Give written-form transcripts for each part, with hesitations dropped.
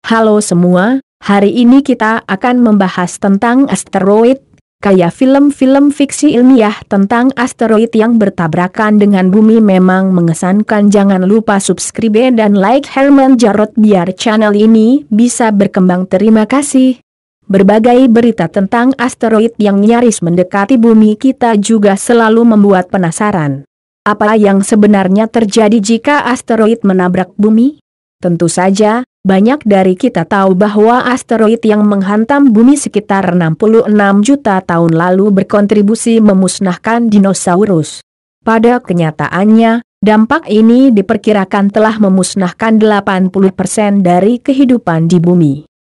Halo semua, hari ini kita akan membahas tentang asteroid, kayak film-film fiksi ilmiah tentang asteroid yang bertabrakan dengan bumi memang mengesankan. Jangan lupa subscribe dan like Herman Jarot biar channel ini bisa berkembang. Terima kasih. Berbagai berita tentang asteroid yang nyaris mendekati bumi kita juga selalu membuat penasaran. Apa yang sebenarnya terjadi jika asteroid menabrak bumi? Tentu saja, banyak dari kita tahu bahwa asteroid yang menghantam bumi sekitar 66 juta tahun lalu berkontribusi memusnahkan dinosaurus. Pada kenyataannya, dampak ini diperkirakan telah memusnahkan 80% dari kehidupan di bumi.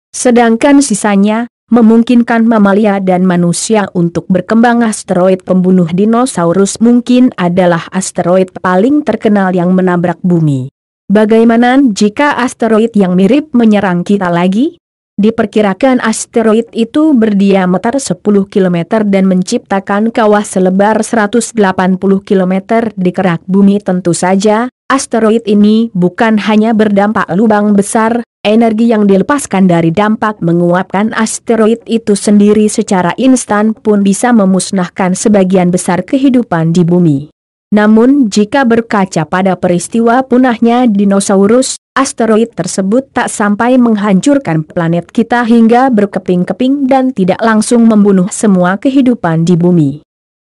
Sedangkan sisanya, memungkinkan mamalia dan manusia untuk berkembang. Asteroid pembunuh dinosaurus mungkin adalah asteroid paling terkenal yang menabrak bumi. Bagaimana jika asteroid yang mirip menyerang kita lagi? Diperkirakan asteroid itu berdiameter 10 km dan menciptakan kawah selebar 180 km di kerak bumi. Tentu saja, asteroid ini bukan hanya berdampak lubang besar, energi yang dilepaskan dari dampak menguapkan asteroid itu sendiri secara instan pun bisa memusnahkan sebagian besar kehidupan di bumi. Namun jika berkaca pada peristiwa punahnya dinosaurus, asteroid tersebut tak sampai menghancurkan planet kita hingga berkeping-keping dan tidak langsung membunuh semua kehidupan di bumi.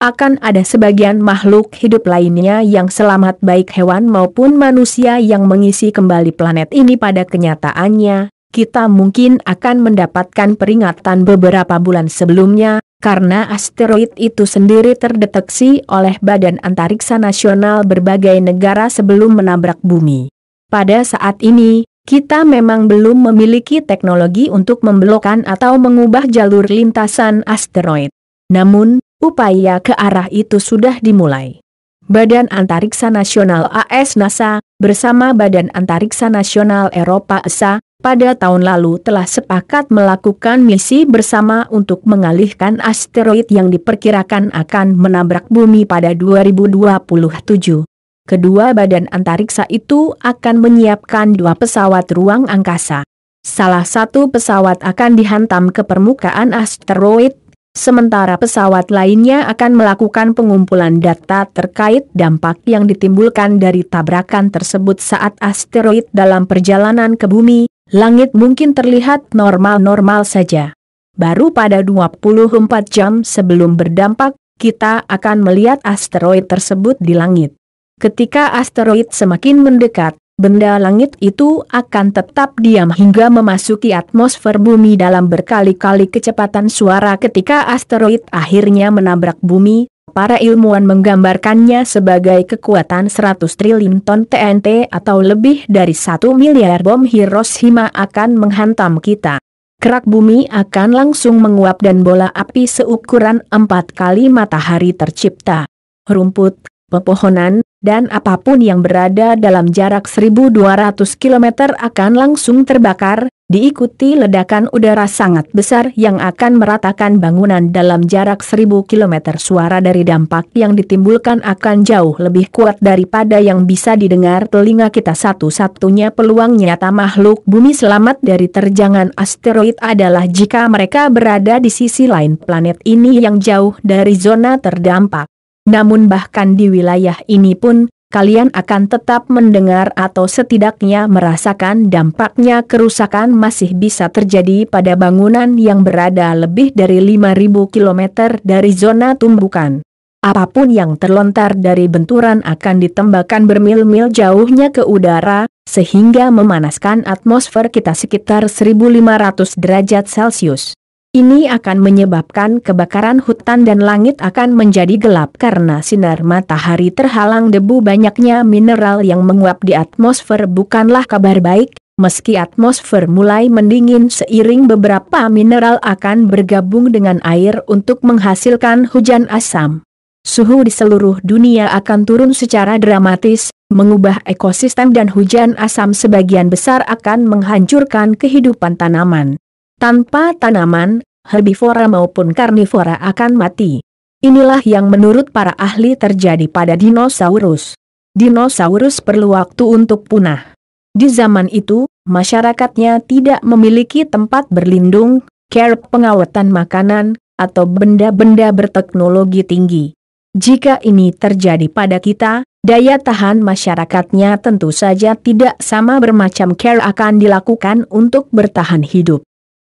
Akan ada sebagian makhluk hidup lainnya yang selamat, baik hewan maupun manusia yang mengisi kembali planet ini. Pada kenyataannya, kita mungkin akan mendapatkan peringatan beberapa bulan sebelumnya, karena asteroid itu sendiri terdeteksi oleh Badan Antariksa Nasional berbagai negara sebelum menabrak bumi. Pada saat ini, kita memang belum memiliki teknologi untuk membelokkan atau mengubah jalur lintasan asteroid. Namun, upaya ke arah itu sudah dimulai. Badan Antariksa Nasional AS NASA, bersama Badan Antariksa Nasional Eropa ESA, pada tahun lalu telah sepakat melakukan misi bersama untuk mengalihkan asteroid yang diperkirakan akan menabrak bumi pada 2027. Kedua badan antariksa itu akan menyiapkan 2 pesawat ruang angkasa. Salah satu pesawat akan dihantam ke permukaan asteroid, sementara pesawat lainnya akan melakukan pengumpulan data terkait dampak yang ditimbulkan dari tabrakan tersebut. Saat asteroid dalam perjalanan ke bumi, langit mungkin terlihat normal-normal saja. Baru pada 24 jam sebelum berdampak, kita akan melihat asteroid tersebut di langit. Ketika asteroid semakin mendekat, benda langit itu akan tetap diam hingga memasuki atmosfer bumi dalam berkali-kali kecepatan suara. Ketika asteroid akhirnya menabrak bumi, para ilmuwan menggambarkannya sebagai kekuatan 100 triliun ton TNT atau lebih dari 1 miliar bom Hiroshima akan menghantam kita. Kerak bumi akan langsung menguap dan bola api seukuran 4 kali matahari tercipta. Rumput, pepohonan, dan apapun yang berada dalam jarak 1200 km akan langsung terbakar, diikuti ledakan udara sangat besar yang akan meratakan bangunan dalam jarak 1000 km. Suara dari dampak yang ditimbulkan akan jauh lebih kuat daripada yang bisa didengar telinga kita. Satu-satunya peluang nyata makhluk bumi selamat dari terjangan asteroid adalah jika mereka berada di sisi lain planet ini yang jauh dari zona terdampak. Namun bahkan di wilayah ini pun, kalian akan tetap mendengar atau setidaknya merasakan dampaknya. Kerusakan masih bisa terjadi pada bangunan yang berada lebih dari 5000 km dari zona tumbukan. Apapun yang terlontar dari benturan akan ditembakkan bermil-mil jauhnya ke udara, sehingga memanaskan atmosfer kita sekitar 1500 derajat Celcius. Ini akan menyebabkan kebakaran hutan dan langit akan menjadi gelap karena sinar matahari terhalang debu. Banyaknya mineral yang menguap di atmosfer bukanlah kabar baik, meski atmosfer mulai mendingin seiring beberapa mineral akan bergabung dengan air untuk menghasilkan hujan asam. Suhu di seluruh dunia akan turun secara dramatis, mengubah ekosistem dan hujan asam sebagian besar akan menghancurkan kehidupan tanaman. Tanpa tanaman, herbivora maupun karnivora akan mati. Inilah yang menurut para ahli terjadi pada dinosaurus. Dinosaurus perlu waktu untuk punah. Di zaman itu, masyarakatnya tidak memiliki tempat berlindung, care pengawatan makanan, atau benda-benda berteknologi tinggi. Jika ini terjadi pada kita, daya tahan masyarakatnya tentu saja tidak sama bermacam care akan dilakukan untuk bertahan hidup.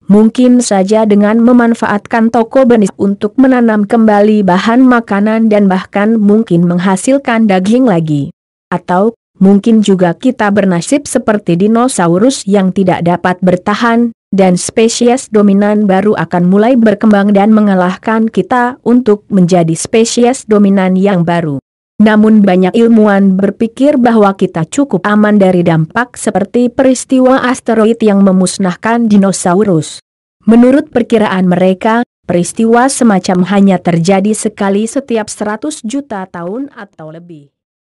Mungkin saja dengan memanfaatkan toko benih untuk menanam kembali bahan makanan dan bahkan mungkin menghasilkan daging lagi. Atau, mungkin juga kita bernasib seperti dinosaurus yang tidak dapat bertahan, dan spesies dominan baru akan mulai berkembang dan mengalahkan kita untuk menjadi spesies dominan yang baru. Namun banyak ilmuwan berpikir bahwa kita cukup aman dari dampak seperti peristiwa asteroid yang memusnahkan dinosaurus. Menurut perkiraan mereka, peristiwa semacam hanya terjadi sekali setiap 100 juta tahun atau lebih.